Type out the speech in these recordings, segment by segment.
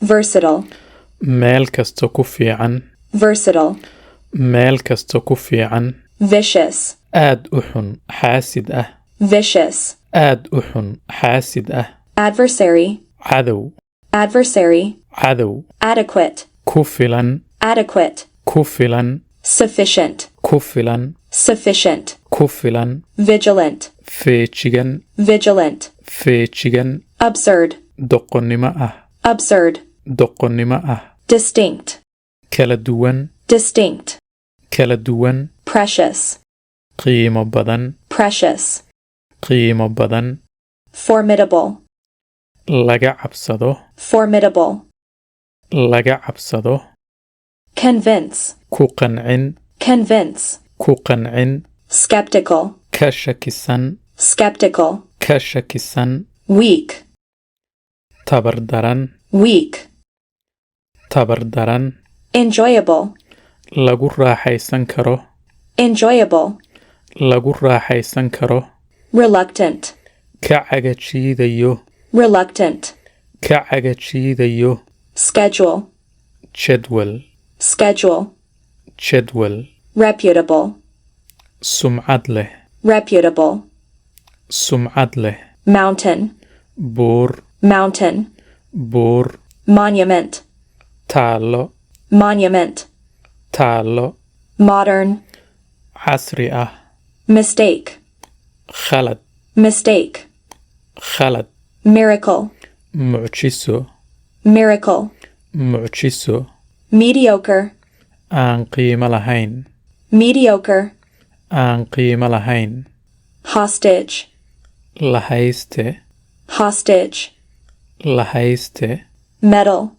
versatile, meel kasta ku fiican, versatile, meel kasta ku fiican, vicious, aad u xun xaasid ah, vicious, aad u xun xaasid ah, adversary, cadow, adversary, cadow, adequate, ku filan, adequate, ku filan, sufficient, ku filan, sufficient, ku filan, vigilant, feejigan, vigilant, feejigan, absurd, doqonnimo ah, absurd, doqonnimo ah, distinct, kala duwan, distinct, kala duwan, precious, qiimo badan, precious, qiimo badan, formidable, laga cabsado, formidable, laga cabsado, convince, ku qancin, convince, ku qancin, skeptical, ka shakisan, skeptical, ka shakisan, weak, tabardaran, weak, tabardaran, enjoyable, lagu raaxaysan karo, enjoyable, lagu raaxaysan karo, reluctant, ka cagajiidayo, reluctant, ka cagajiidayo, schedule, jadwal, schedule, jadwal, reputable, sumcad leh, reputable, sumcad leh, mountain, buur, mountain, buur, monument, taallo, monument, taallo, modern, casri ah, mistake, khalad, mistake, khalad, miracle, mucjiso, miracle, mucjiso, mediocre, aan qiimo lahayn, mediocre, aan qiimo lahayn, hostage, la hayste, hostage, la hayste, medal,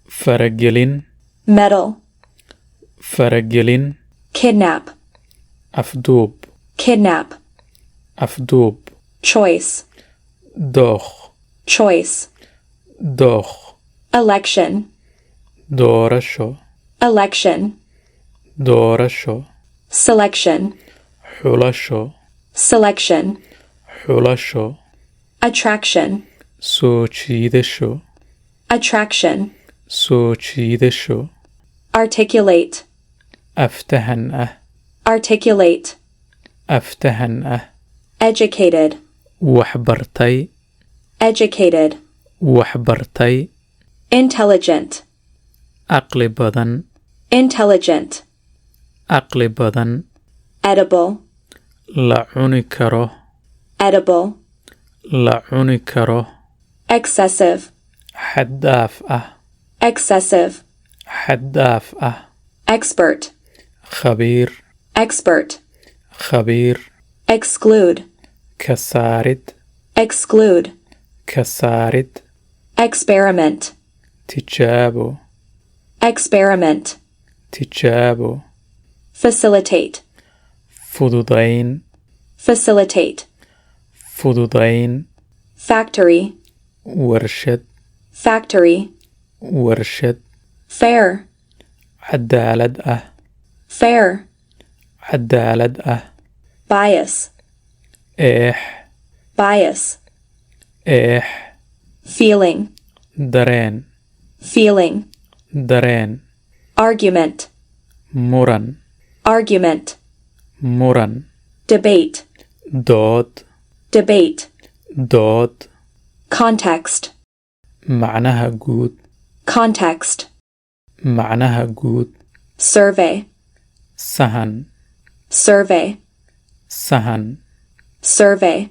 faragelin, medal, faragelin, kidnap, afduub, kidnap, afduub, choice, dookh, choice, dookh, election, doorasho, election, doorasho, selection, xulasho, selection, xulasho, attraction, soo jiidasho, attraction, soo jiidasho, articulate, aftahan ah, articulate, aftahan ah, educated, wax bartay, educated, wax bartay, intelligent, aqli badan, intelligent, aqli badan, edible, la cuni karo, edible, la cuni karo, excessive, xaddaaf ah, excessive, xaddaaf ah, expert, khabiir, expert, khabiir, exclude, ka saarid, exclude, ka saarid, experiment, tijaabo, experiment, tijaabo, facilitate, fududayn, facilitate, fududayn, factory, warshad, factory, warshad, fair, cadaalad ah, fair, cadaalad ah, bias, eex, bias, eex, feeling, dareen, feeling, dareen, argument, muran, argument, muran, debate, dood, debate, dood, context, macnaha guud, context, macnaha guud, survey, sahan, survey, sahan, survey,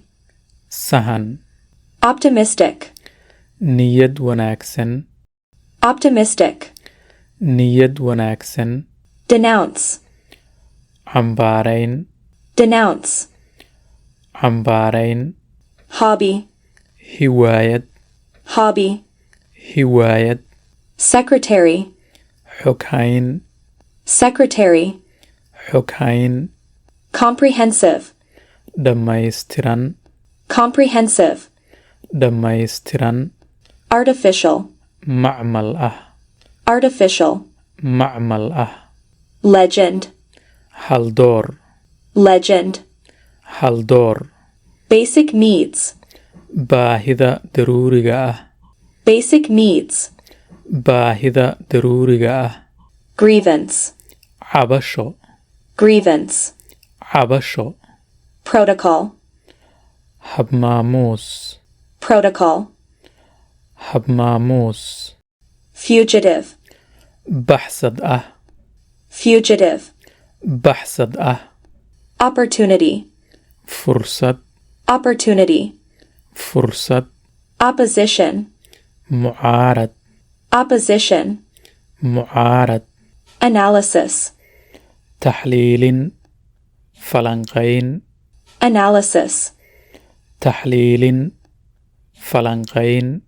sahan, optimistic, niyad wanaagsan, optimistic, niyad wanaagsan, denounce, cambaarayn, denounce, cambaarayn, hobby, hiwaayad, hobby, hiwaayad, secretary, xoghayn, secretary, xoghayn, comprehensive, dhammaystiran, comprehensive, dhammaystiran, artificial, macmal ah, artificial, macmal ah, legend, haldoor, legend, haldoor, basic needs, baahida daruuriga ah, basic needs, baahida daruuriga ah, grievance, cabasho, grievance, cabasho, protocol, habmaamuus, protocol, habmaamuus, fugitive, baxsad ah, fugitive, baxsad ah, opportunity, fursad, opportunity, fursad, opposition, mucaarad, opposition, mucaarad, analysis, taxliilin, falanqayn, analysis, taxliilin, falanqayn,